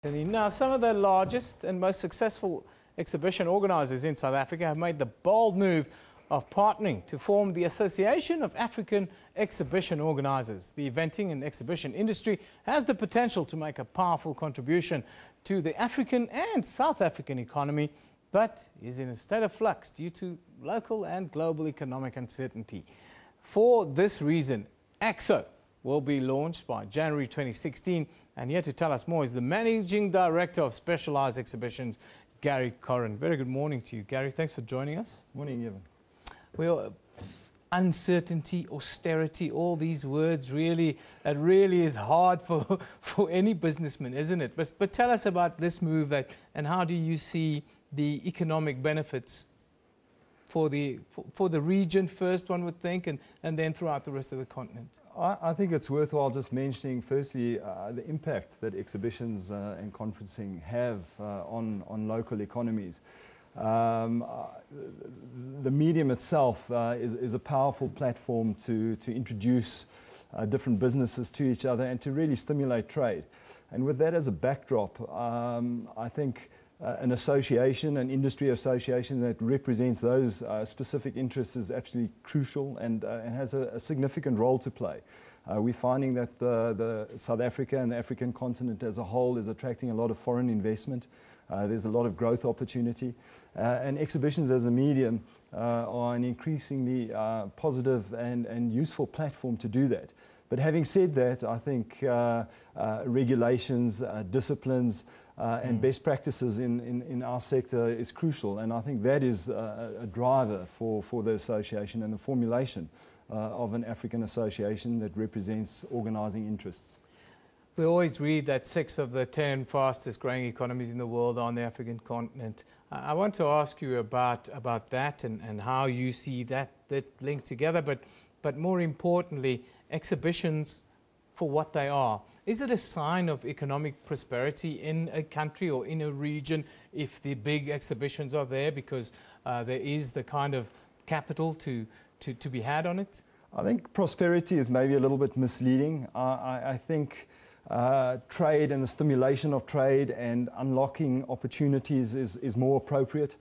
Now, some of the largest and most successful exhibition organisers in South Africa have made the bold move of partnering to form the Association of African Exhibition Organisers. The eventing and exhibition industry has the potential to make a powerful contribution to the African and South African economy, but is in a state of flux due to local and global economic uncertainty. For this reason, AAXO will be launched by January 2016, and here to tell us more is the Managing Director of Specialised Exhibitions, Gary Corin. Very good morning to you, Gary. Thanks for joining us. Morning, Evan. Well, uncertainty, austerity, all these words it really is hard for any businessman, isn't it? But tell us about this move and how do you see the economic benefits for the region first, one would think, and then throughout the rest of the continent? I think it's worthwhile just mentioning, firstly, the impact that exhibitions and conferencing have on local economies. The medium itself is a powerful platform to introduce different businesses to each other and to really stimulate trade. And with that as a backdrop, I think an association, an industry association that represents those specific interests is absolutely crucial and has a significant role to play. We're finding that the South Africa and the African continent as a whole is attracting a lot of foreign investment. There's a lot of growth opportunity, and exhibitions as a medium are an increasingly positive and useful platform to do that. But having said that, I think regulations, disciplines, and best practices in our sector is crucial, and I think that is a driver for the association and the formulation of an African association that represents organising interests. We always read that 6 of the 10 fastest growing economies in the world are on the African continent. I want to ask you about that and how you see that linked together, but more importantly, exhibitions for what they are. Is it a sign of economic prosperity in a country or in a region if the big exhibitions are there because there is the kind of capital to be had on it? I think prosperity is maybe a little bit misleading. I think trade and the stimulation of trade and unlocking opportunities is more appropriate.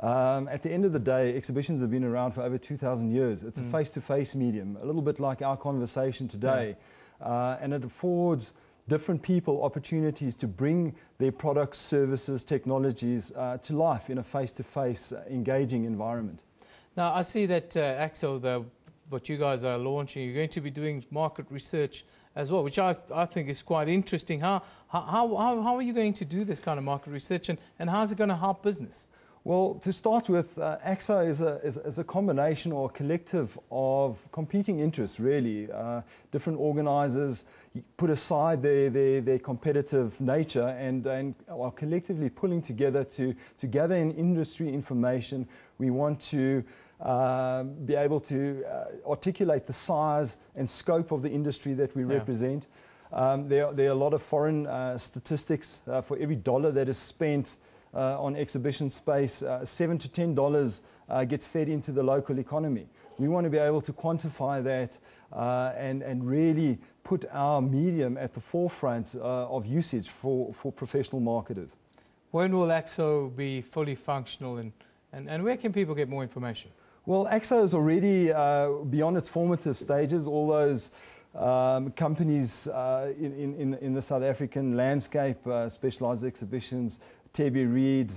At the end of the day, exhibitions have been around for over 2,000 years. It's a face-to-face medium, a little bit like our conversation today. And it affords different people opportunities to bring their products, services, technologies to life in a face-to-face engaging environment. Now, I see that AAXO, what you guys are launching, you're going to be doing market research as well, which I think is quite interesting. How are you going to do this kind of market research, and how is it going to help business? Well, to start with, AAXO is a combination or a collective of competing interests, really. Different organisers put aside their competitive nature and are collectively pulling together to gather in industry information. We want to be able to articulate the size and scope of the industry that we represent. There are a lot of foreign statistics. For every dollar that is spent on exhibition space, $7 to $10 gets fed into the local economy. We want to be able to quantify that and really put our medium at the forefront of usage for professional marketers. When will AAXO be fully functional, and where can people get more information? Well, AAXO is already beyond its formative stages. All those companies in the South African landscape, Specialised Exhibitions, Tebi Reed,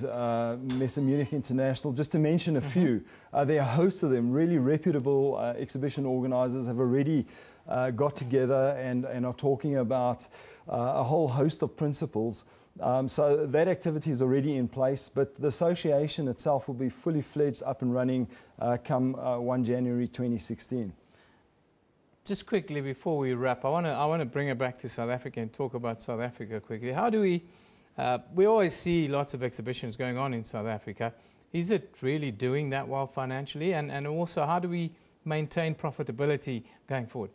Messe Munich International, just to mention a few. There are a host of them. Really reputable exhibition organisers have already got together and are talking about a whole host of principles. So that activity is already in place, but the association itself will be fully fledged, up and running come 1 January 2016. Just quickly before we wrap, I want to bring it back to South Africa and talk about South Africa quickly. How do we always see lots of exhibitions going on in South Africa. Is it really doing that well financially? And also, how do we maintain profitability going forward?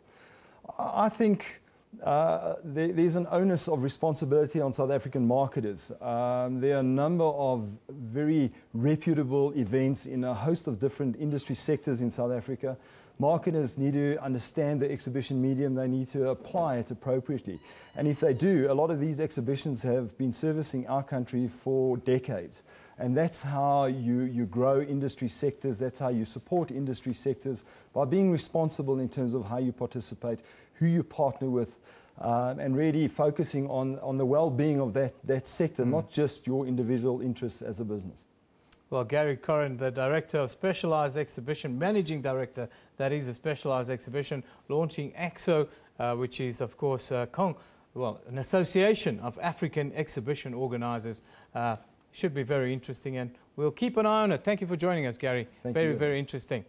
I think there's an onus of responsibility on South African marketers. There are a number of very reputable events in a host of different industry sectors in South Africa. marketers need to understand the exhibition medium, they need to apply it appropriately. And if they do, a lot of these exhibitions have been servicing our country for decades. And that's how you grow industry sectors, that's how you support industry sectors, by being responsible in terms of how you participate, who you partner with, and really focusing on the well-being of that sector, not just your individual interests as a business. Well, Gary Corin, the Director of Specialised Exhibition, Managing Director, that is a Specialised Exhibition, launching AAXO, which is, of course, an association of African exhibition organisers. Should be very interesting, and we'll keep an eye on it. Thank you for joining us, Gary. Very interesting.